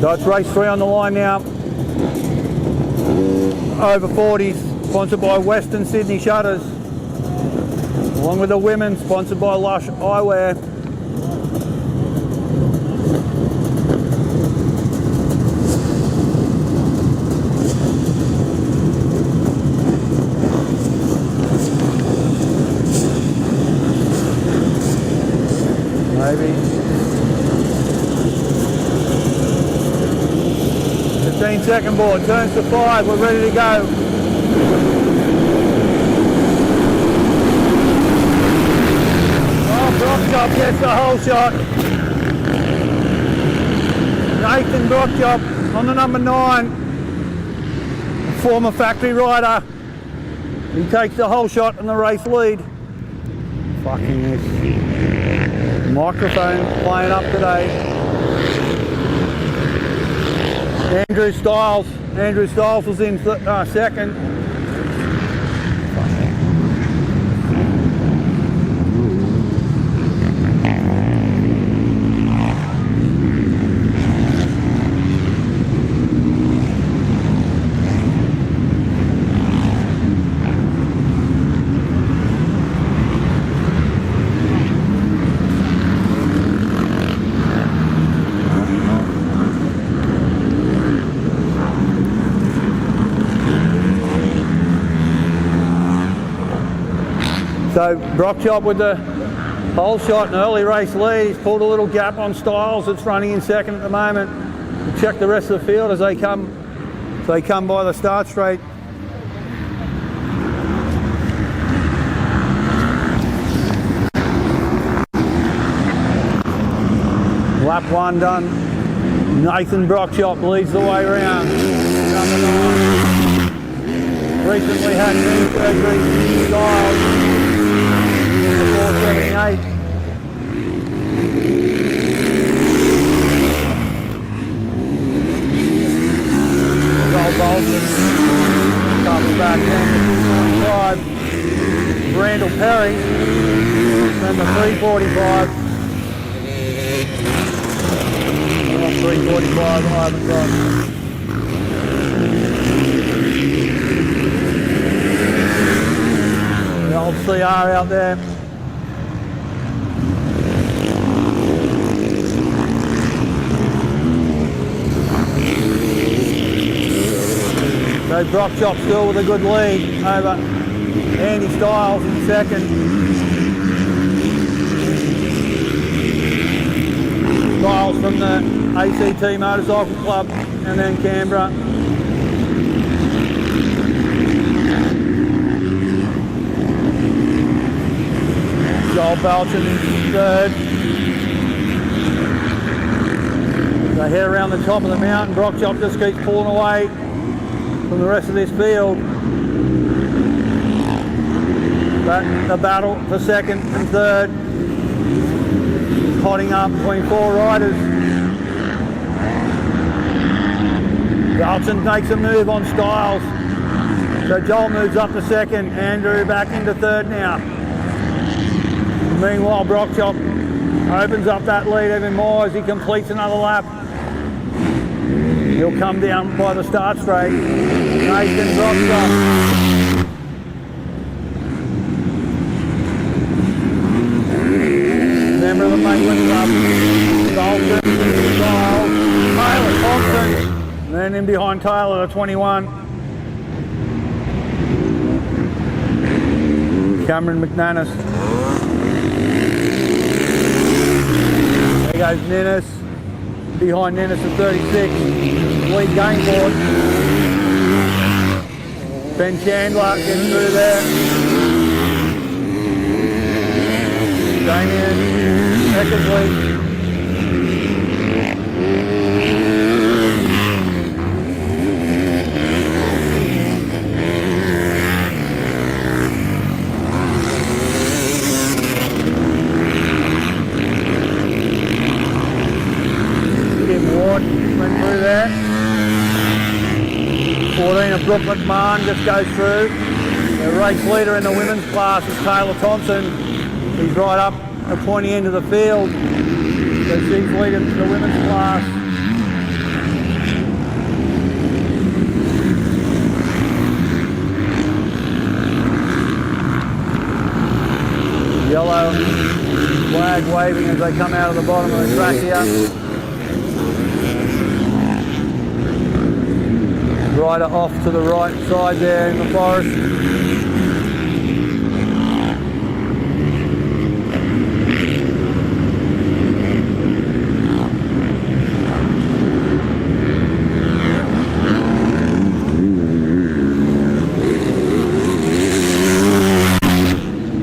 So it's race 3 on the line now. Over 40s, sponsored by Western Sydney Shutters. Along with the women, sponsored by Lush Eyewear. Maybe 15-second board, turns to 5, we're ready to go. Oh, Brockjob gets the whole shot. Nathan Brockjob on the number 9, former factory rider. He takes the whole shot in the race lead. Fucking this microphone playing up today. Andrew Styles was in second. So Brockjob with the whole shot and early race lead. He's pulled a little gap on Styles that's running in second at the moment. We'll check the rest of the field as they come by the start straight. Lap 1 done. Nathan Brockjob leads the way around. Number 9. Recently had knee surgery. Styles. 478. Gold Bolton. Couple back down to 2.5. Randall Perry. Number 345. 345 I haven't got. The old CR out there. So Brockjob still with a good lead over Andy Styles in second. Styles from the ACT Motorcycle Club and then Canberra. Joel Belchin in third. They head around the top of the mountain. Brockjob just keeps pulling away from the rest of this field. But the battle for second and third is hotting up between 4 riders. Belchin makes a move on Styles. So Joel moves up to second, Andrew back into third now. Meanwhile, Brockjob opens up that lead even more as he completes another lap. He'll come down by the start straight. Nathan Brockjob. Member of the Maitland Club. Bolton, Styles, Taylor Thompson. And then in behind Taylor, the 21. Cameron McManus. There goes Ninnis. Behind Ninnis at 36. Lead game board. Ben Chandler gets through there. Damien Eckersley. Went through there. 14 of Brooke McMahon just goes through. The race leader in the women's class is Taylor Thompson. He's right up the pointy end of the field. So she's leading the women's class. Yellow flag waving as they come out of the bottom of the track here. Rider off to the right side there in the forest.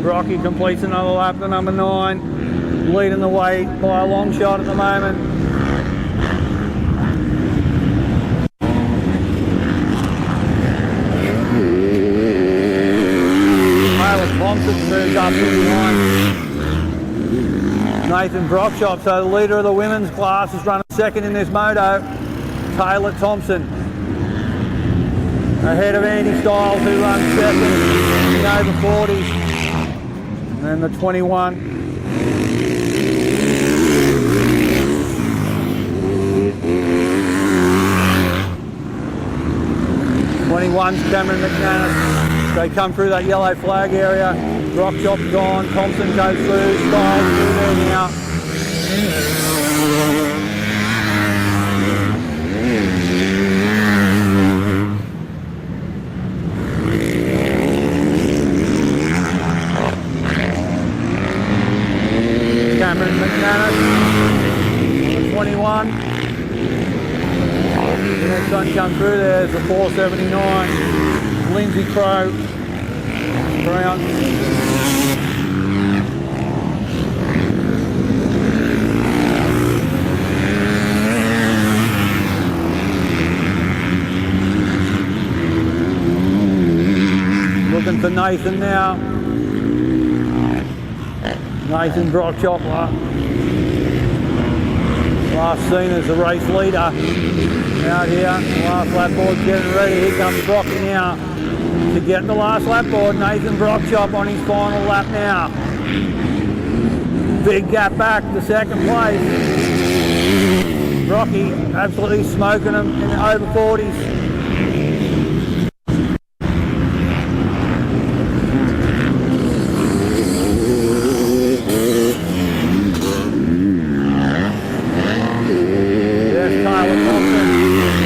Rocky completes another lap to number 9, leading the way by a long shot at the moment. Thompson moves up in behind Nathan Brockshop, so the leader of the women's class is running second in this moto, Taylor Thompson. Ahead of Andy Stiles, who runs second in the over 40s. And then the 21. Cameron McManus. They come through that yellow flag area. Brockshop's gone. Thompson goes through. Stiles through there now. Cameron McManus, 21. The next one come through there is the 479. Lindsay Crow, Brown. Looking for Nathan now. Nathan Brockshop, last seen as the race leader out here. The last lap board's getting ready. Here comes Brocky now to get the last lap board. Nathan Brockshop on his final lap now. Big gap back to second place. Brocky absolutely smoking him in the over 40s.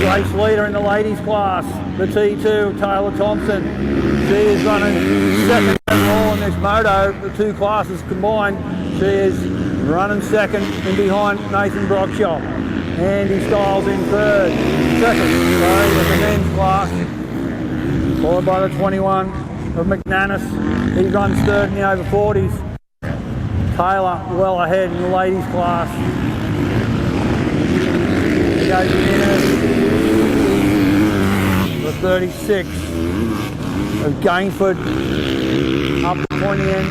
Race leader in the ladies class, the T2, Taylor Thompson. She is running second overall in this moto, the two classes combined. She is running second in behind Nathan Brockshop. Andy Stiles in third. Second, sorry, with the men's class. Followed by the 21 of McManus. He runs third in the over 40s. Taylor well ahead in the ladies class. Goes in the 36 of Gainford up the pointy end.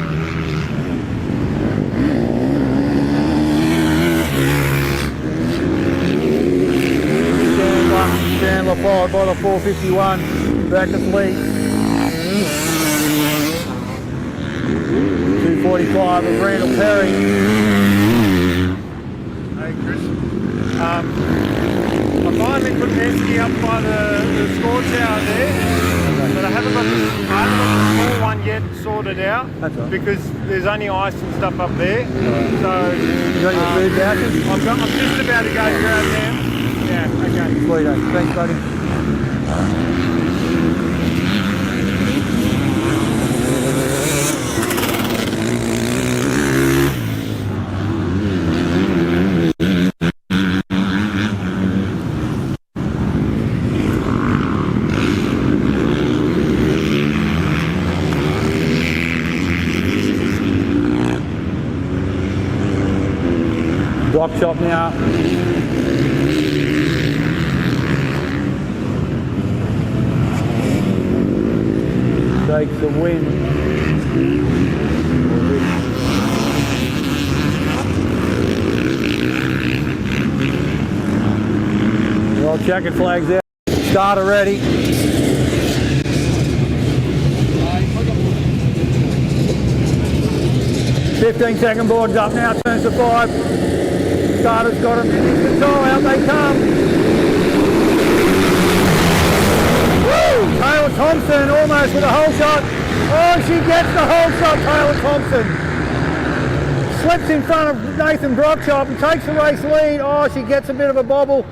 Chandler followed by the 451 Beckett's lead. 245 of Randall Perry. Hey Chris. I finally put Nancy up by the score tower there, but I haven't got the small one yet sorted out. That's right. Because there's only ice and stuff up there. So You got your food vouchers? I'm just about to go grab them. Yeah, okay. Sweet, thanks buddy. Brockshop now. Takes the win. Well, checkered flags there. Starter ready. 15-second boards up now, turns to 5. Starter's got him in control, out they come. Woo! Taylor Thompson almost with a hole shot. Oh, she gets the hole shot, Taylor Thompson. slips in front of Nathan Brockchop and takes the race lead. Oh, she gets a bit of a bobble.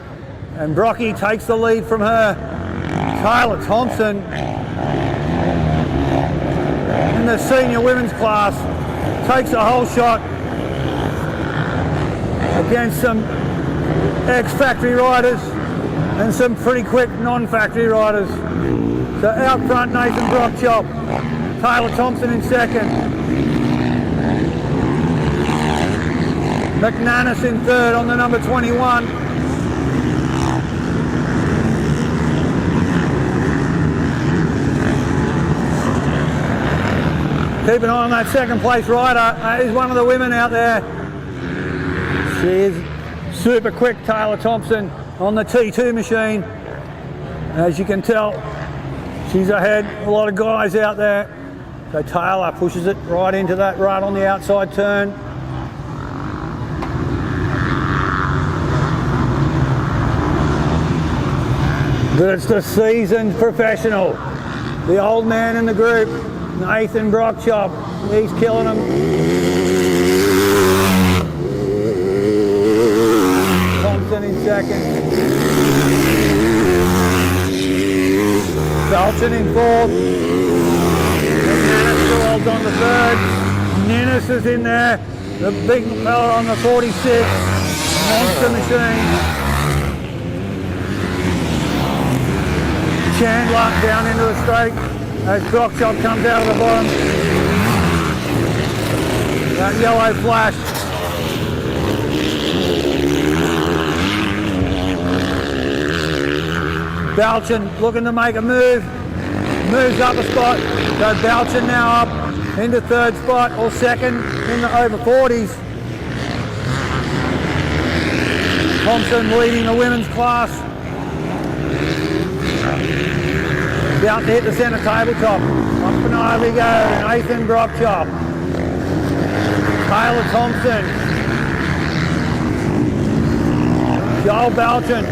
And Brocky takes the lead from her. Taylor Thompson in the senior women's class takes a whole shot against some ex-factory riders and some pretty quick non-factory riders. So out front, Nathan Brockchop, Taylor Thompson in second, McManus in third on the number 21. Keep an eye on that second place rider. Is one of the women out there. She is super quick, Taylor Thompson, on the T2 machine. As you can tell, she's ahead of a lot of guys out there. So Taylor pushes it right into that rut on the outside turn. But it's the seasoned professional, the old man in the group, Nathan Brockchop. He's killing them. Thompson in second. Dalton in fourth. Ninnis still holds on to third. Ninnis is in there. The big fella on the 46. Monster machine. Chandler down into the straight as Brockchop comes out of the bottom. That yellow flash. Balchin looking to make a move. Moves up a spot. So Balchin now up into third spot or second in the over 40s. Thompson leading the women's class. About to hit the centre tabletop. Up and over we go. Nathan Brockchop. Taylor Thompson. Joel Balchin.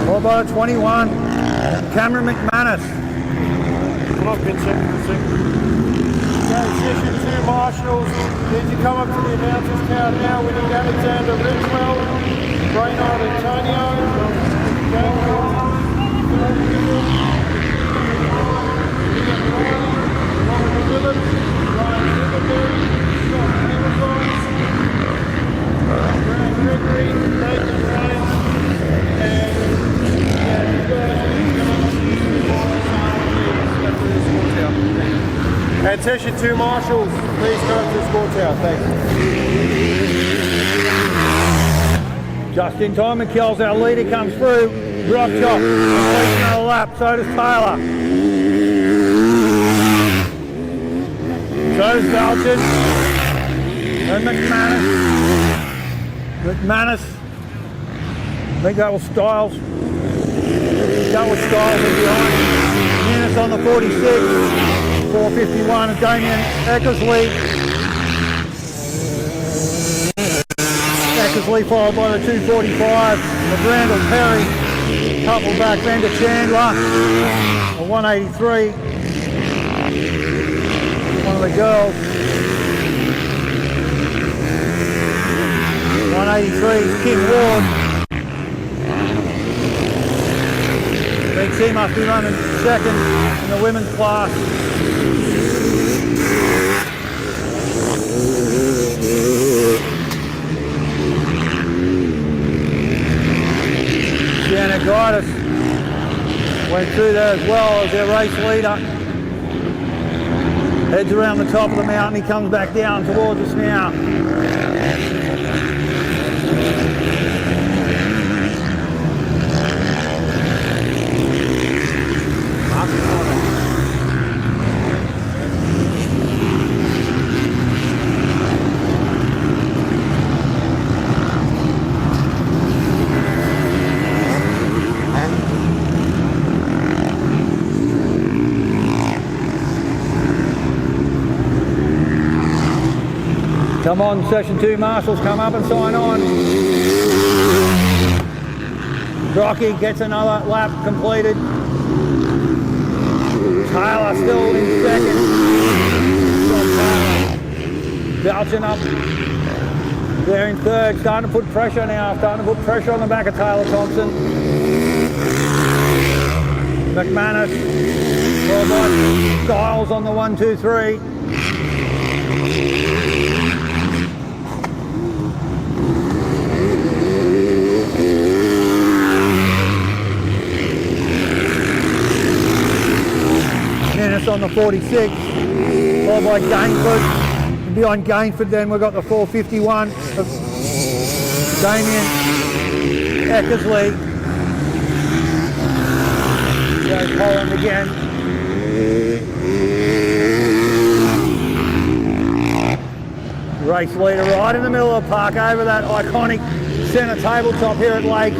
Followed by 21. Cameron McManus. Come on, Vincent. Session 2 marshals. Need you come up to the announcers tower now. We need Alexander Ridgewell, Brainard Antonio, and session 2 marshals, please go to the score tower. Thanks. Just in time, McKell's our leader comes through. Brockchop completes another lap, so does Taylor. So does Balchin. And McManus. McManus. I think that was Styles. That was Styles in behind. Ninnis on the 46. 451 and Damien Eckersley. Eckersley followed by the 245. McRandall Perry. Couple back then to Chandler. A 183. One of the girls. 183 is Kim Ward. I think she must be running second in the women's class. Janet Gaitis went through there as well as their race leader. Heads around the top of the mountain, he comes back down towards us now. Come on, session 2 marshals, come up and sign on. Brocky gets another lap completed. Taylor still in second. Belching up there in third, starting to put pressure now, starting to put pressure on the back of Taylor Thompson. McManus, followed by Styles on the 1, 2, 3. Dennis on the 46, followed by Gainford. And behind Gainford then we've got the 451 of Damien Eckersley. Goes Holland again. Race leader right in the middle of the park over that iconic centre tabletop here at Lakes.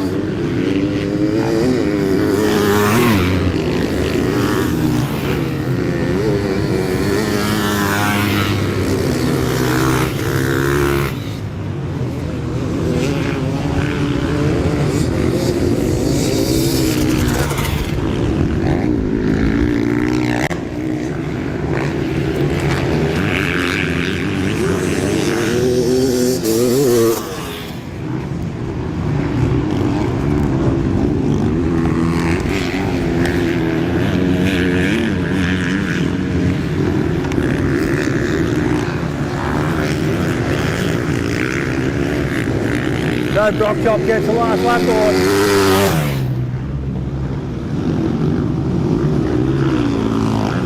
So Brock Chop gets the last lap board.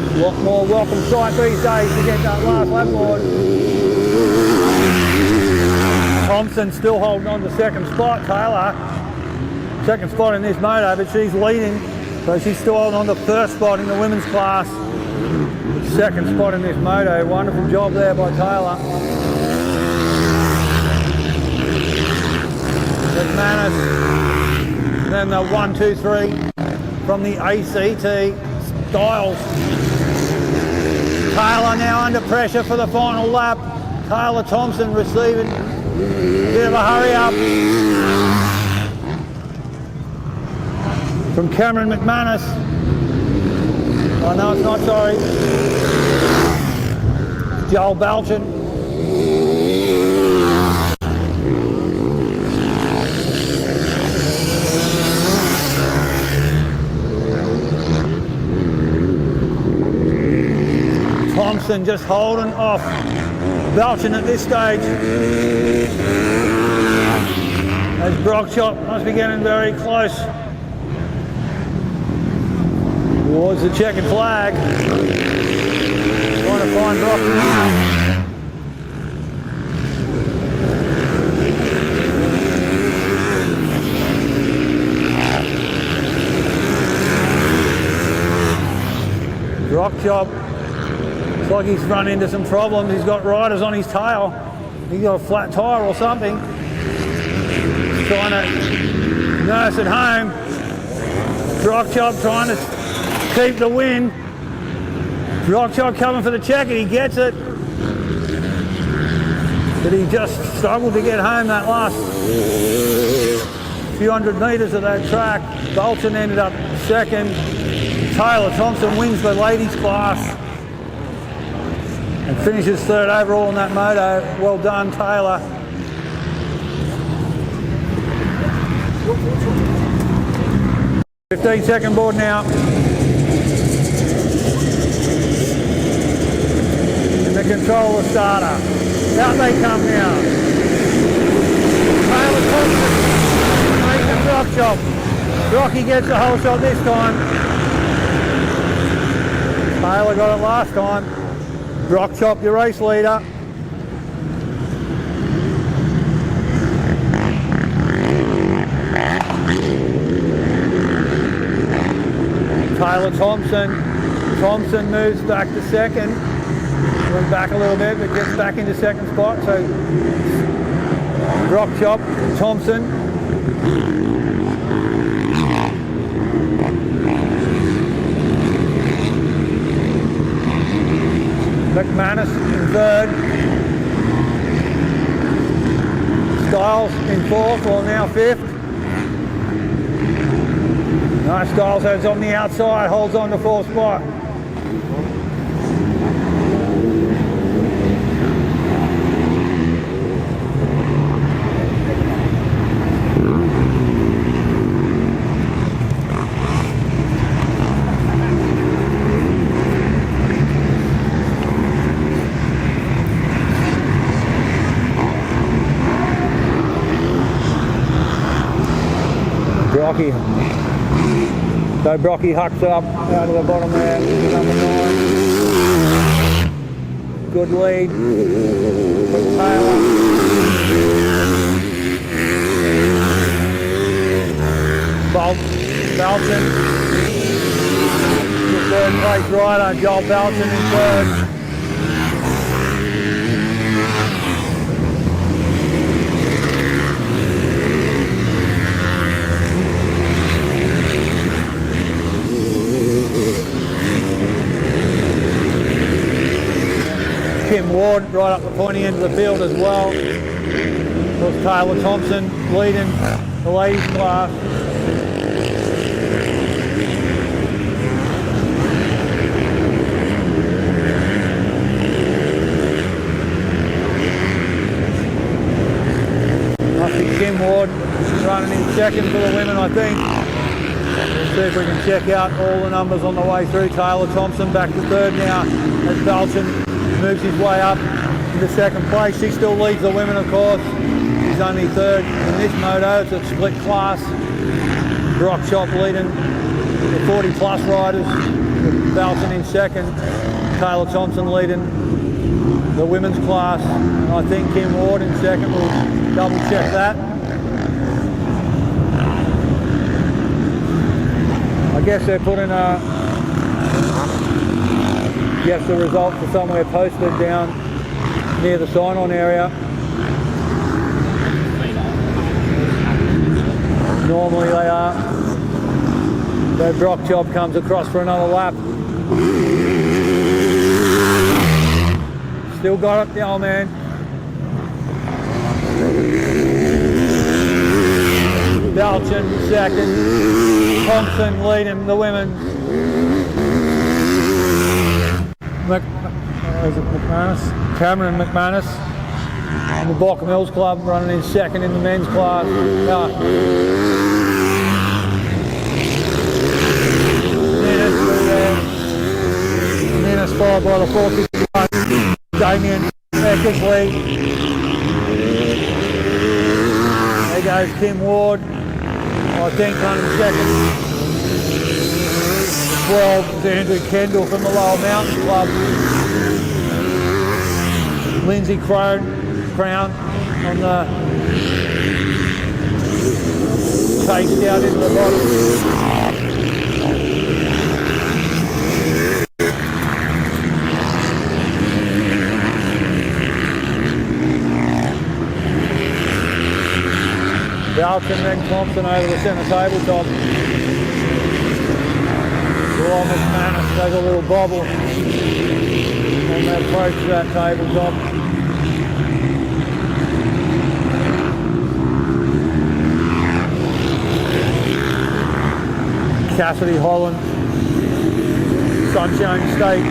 A lot more welcome sight these days to get that last lap board. Thompson still holding on to second spot. Taylor, second spot in this moto, but she's leading. So she's still holding on to first spot in the women's class. Second spot in this moto. Wonderful job there by Taylor. McManus, then the 1, 2, 3 from the ACT, Styles. Taylor now under pressure for the final lap. Taylor Thompson receiving a bit of a hurry up from Cameron McManus. Oh no, it's not, sorry. Joel Belchin. Thompson just holding off Belchin at this stage. As Brock Chop must be getting very close towards the checkered flag. Trying to find Brock now. Brock Chop. Like he's run into some problems. He's got riders on his tail. He's got a flat tyre or something. He's trying to nurse it home. Brock Chop trying to keep the win. Brock Chop coming for the check and he gets it. But he just struggled to get home that last few hundred metres of that track. Bolton ended up second. Taylor Thompson wins the ladies class and finishes third overall in that moto. Well done, Taylor. "15-second board now. In the control of the starter. Out they come now. Taylor Thompson makes the drop shot. Rocky gets the whole shot this time. Taylor got it last time. Brock Chop, your race leader. Taylor Thompson. Thompson moves back to second. Went back a little bit, but gets back into second spot. So Brock Chop, Thompson. McManus in third. Styles in fourth, or now fifth. Nice, Styles heads on the outside, holds on to fourth spot. Brocky. So Brocky hucks up out of the bottom there, number 9. Good lead. Put the tail up. Belton. The third place rider, Joel Belton in third. Kim Ward right up the pointy end of the field as well. Of course, Taylor Thompson leading the ladies class. I think Kim Ward running in second for the women, I think. We'll see if we can check out all the numbers on the way through. Taylor Thompson back to third now as Belton moves his way up into second place. She still leads the women, of course. She's only third in this moto. It's a split class. Brock Chop leading the 40 plus riders, with Belton in second. Taylor Thompson leading the women's class. And I think Kim Ward in second. We'll double check that. I guess they're putting the results are somewhere posted down near the sign-on area. Normally they are. So Brock Chop comes across for another lap. Still got up the old man. Belton second. Thompson leading the women. Is it McManus? Cameron McManus in the Bockham Hills Club running in second in the men's class. Ninnis followed by the 451 Damien Eckersley. There goes Kim Ward, I think, running second. 12 is Andrew Kendall from the Lower Mountains Club. Lindsay Crown on the chase down into the bottom. Belton and Thompson over the centre tabletop. Well, McManus takes a little bobble on that approach to that tabletop. Cassidy Holland, Sunshine State.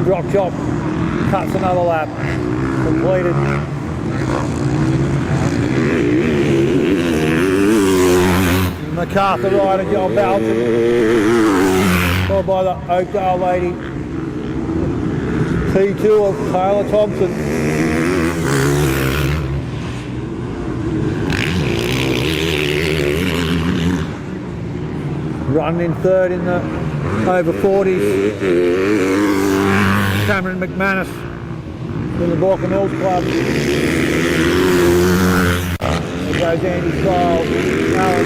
Drop chop, cuts another lap, completed. MacArthur rider Joel Belton, followed by the Oakdale lady. P2 of Taylor Thompson. Running in third in the over 40s. Cameron McManus from the Bockham Hills Club. There goes Andy Stiles, Alan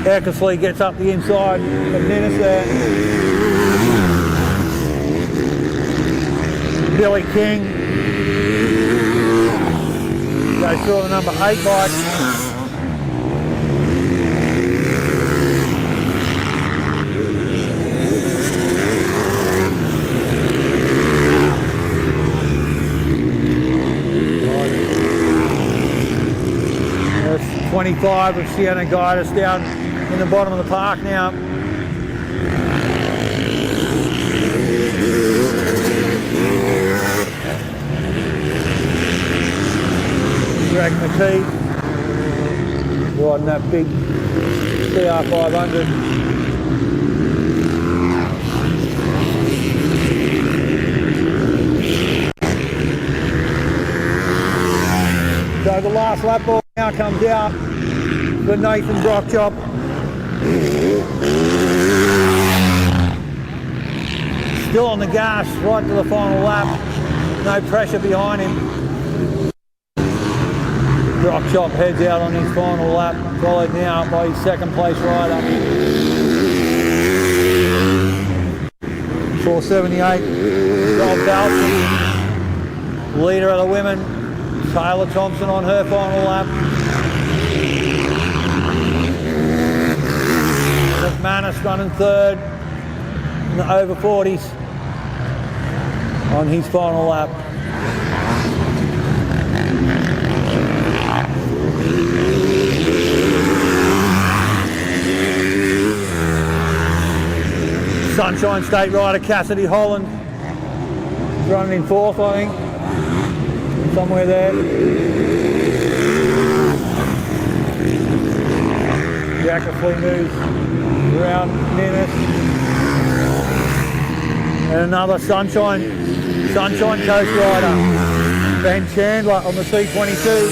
Eckersley gets up the inside of Ninnis there. Billy King goes through the number 8 bike. There's 25 of Sienna Guidus down in the bottom of the park now. on that big CR500. So the last lap ball now comes out for Nathan Brockchop. Still on the gas right to the final lap. No pressure behind him. Brockchop heads out on his final lap, followed now by his second place rider. 478, Rob Dalton, leader of the women. Taylor Thompson on her final lap. McManus running third in the over 40s on his final lap. Sunshine State rider Cassidy Holland is running in fourth, I think. Somewhere there. Jacqueline moves around Ninnis. And another Sunshine Coast rider, Ben Chandler on the C22.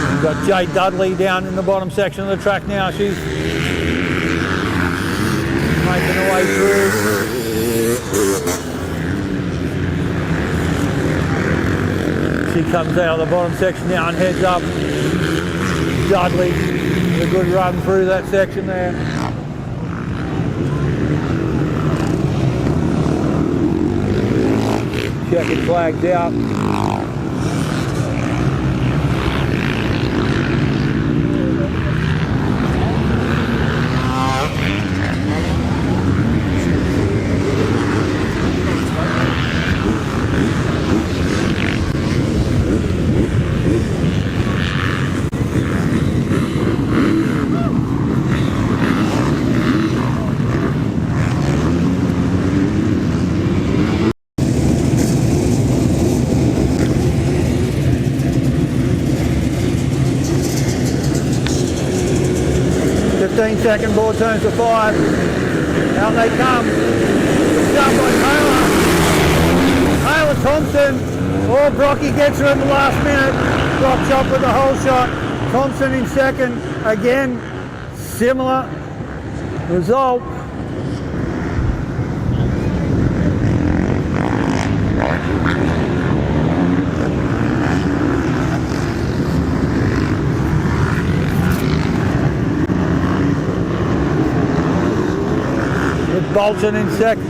'We've got Jade Dudley down in the bottom section of the track now. She's making her way through. She comes out of the bottom section now and heads up. Dudley with a good run through that section there. Checkered flags out. Second board turns to 5. Out they come. Down by Taylor Thompson. Oh, Brocky gets her in the last minute. Brockchop with the whole shot. Thompson in second. Again, similar result. Bolton in second.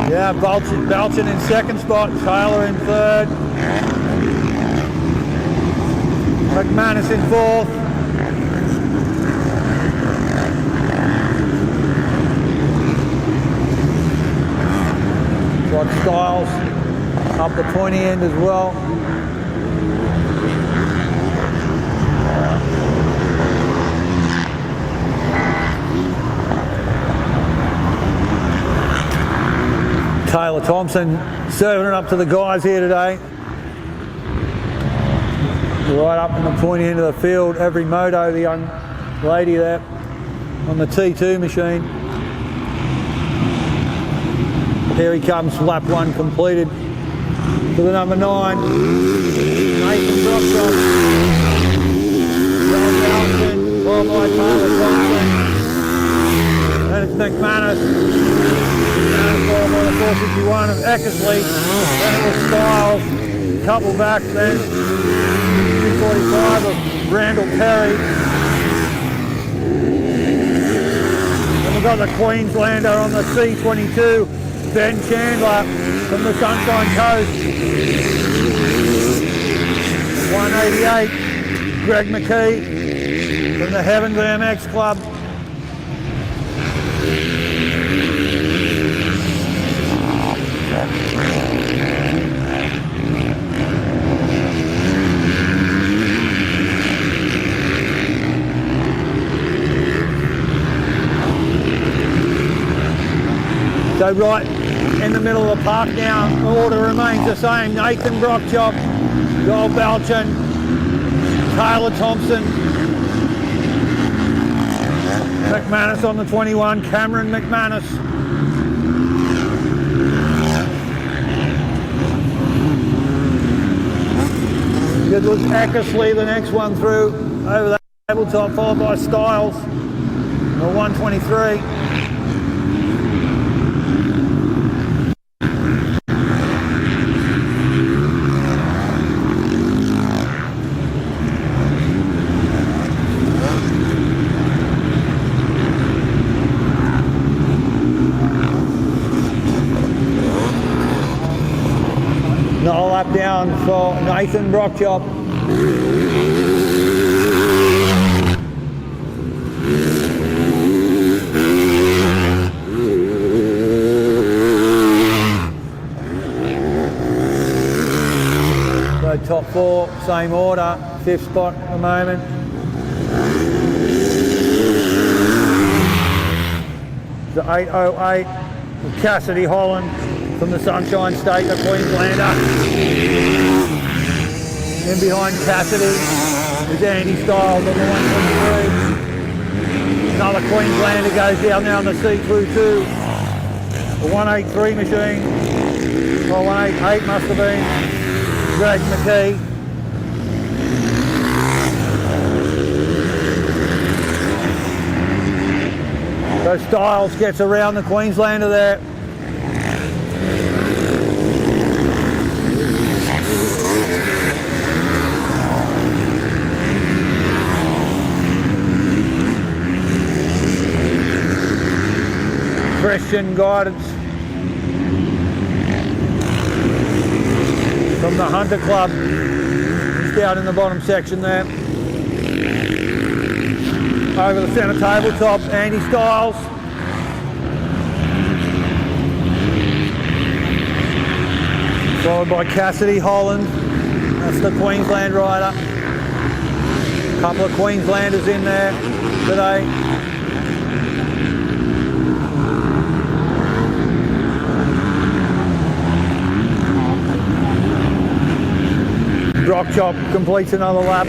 Yeah, Bolton in second spot. Taylor in third. McManus in fourth. Got Styles up the pointy end as well. Taylor Thompson serving it up to the guys here today. Right up in the pointy end of the field. Every moto, the young lady there on the T2 machine. Here he comes, lap 1 completed for the number 9. Nathan Brockchop. John Nelson, followed by Taylor Thompson. Then it's McManus. Followed by the 451 of Eckersley. Then it was Styles. Couple back then. 245 of Randall Perry. And we've got the Queenslander on the C22. Ben Chandler from the Sunshine Coast. 188. Greg McKee from the Heavens MX Club. So right in the middle of the park now, the order remains the same. Nathan Brockchop, Joel Belchin, Taylor Thompson, McManus on the 21, Cameron McManus. It was Eckersley, the next one through, over the tabletop, followed by Styles, the 123. Another lap down for Nathan Brockchop. So top four, same order, fifth spot at the moment. The 808 with Cassidy Holland from the Sunshine State, the Queenslander. In behind Cassidy is Andy Styles on the 123. Another Queenslander goes down there on the seat through two. The 183 machine, or 188 must have been, Greg McKee. So Styles gets around the Queenslander there. Christian guidance from the Hunter Club. He's down in the bottom section there. Over the centre tabletop, Andy Styles. Followed by Cassidy Holland. That's the Queensland rider. A couple of Queenslanders in there today. Brockchop completes another lap.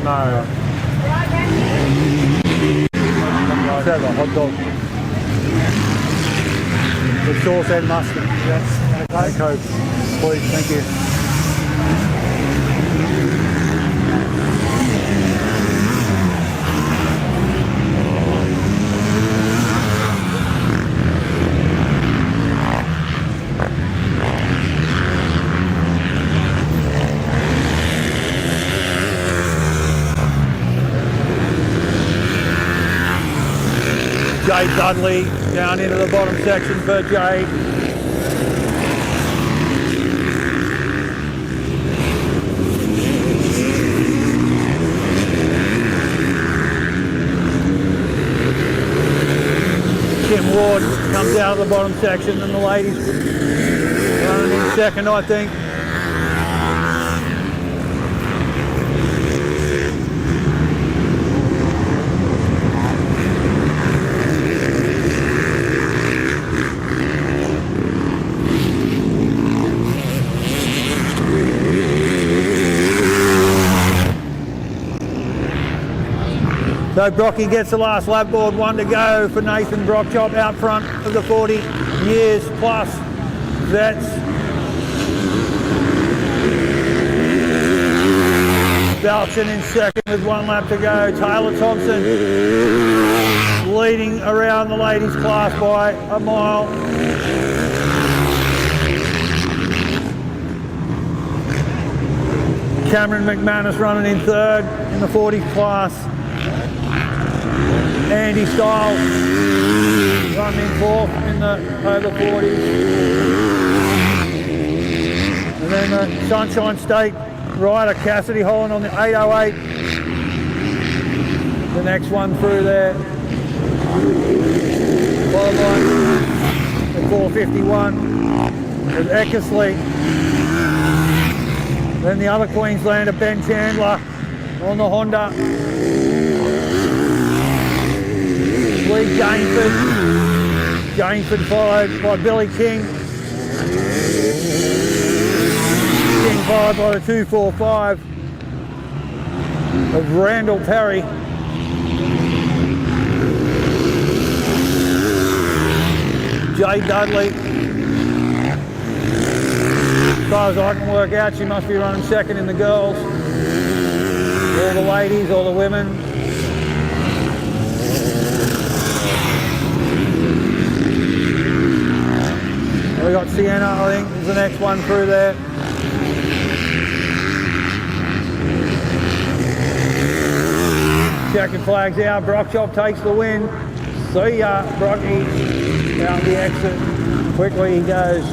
No. Let's have a hot dog. With sauce and mustard. Yes. Okay. Coke, please, thank you. Jay Dudley down into the bottom section for Jay. Tim Ward comes out of the bottom section and the ladies running in second, I think. So Brocky gets the last lap board, one to go for Nathan Brockchop out front of the 40 years plus vets. Belchin in second with 1 lap to go. Taylor Thompson leading around the ladies class by a mile. Cameron McManus running in third in the 40s class. Andy Stiles running in fourth in the over 40s. And then the Sunshine State rider Cassidy Holland on the 808. The next one through there. Followed by the 451 with Eckersley. Then the other Queenslander, Ben Chandler, on the Honda. Lee Gainford followed by Billy King. King followed by the 245 of Randall Perry. Jay Dudley. As far as I can work out, she must be running second in the girls. All the ladies, all the women. We got Sienna, I think, is the next one through there. Checkered flags out. Brockshop takes the win. See ya, Brocky. Out the exit. Quickly he goes.